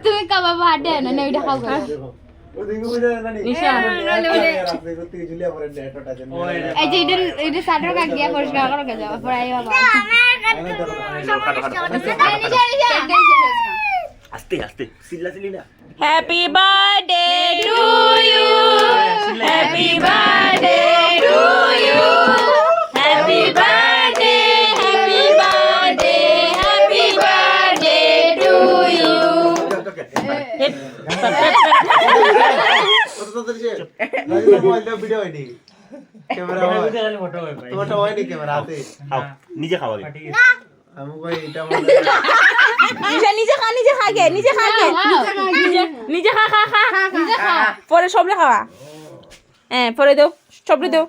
তুমি কাবা বাড়ে না না ওইটা খাও নিশা এই যে এটা সাদর কাট দিয়া পরিষ্কার করো কে যাও পরে আই বাবা আস্তে আস্তে সিল্লা সিলি না happy birthday to you happy birthday to you happy birthday happy birthday happy birthday to you নিজে খাওয়া নিজে খা পরে সবলে খাওয়া হ্যাঁ পরে দেও সবলে দেও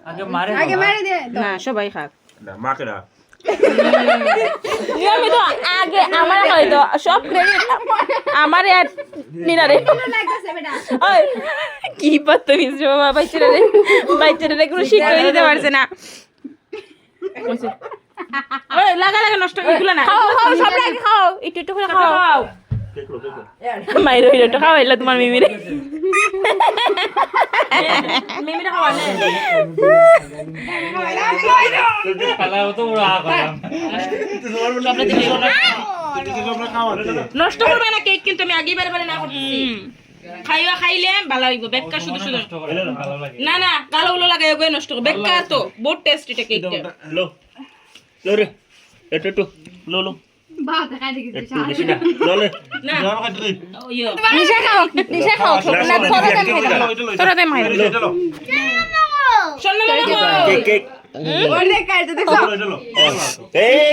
আগে মারি দে না সবাই খাক না মাকে না আমি তো আগে আমার হয়তো সব ক্রেডিট আমার আর নিনারে লাগতেছে বেটা ওই কি বদতমিজ রে বাবা বাচ্চারা কোনো শিক্ষা দিতে পারছে না ওই লাগা নষ্ট এগুলো না খাও সব আগে খাও একটু করে খাও মাইরে হইলো খাও এলা তোমার মিমিরে খাওয়া না নষ্ট করবে না কেক কিন্তু আমি আগেই বারে না করতেছি খাইলে ভালো হইব বেক্কা শুধু না গালো গুলো লাগাই ওগুলো নষ্ট করবে বেক্কা তো বহুত টেস্ট এটা কেকটা লো রে একটু লো বাহ দেখাই দেখি একটু বেশি না লো না ইয়ো নিশা খাও না তোরা দেম খাই চল না কেক অনেক কাটতে দেখো এই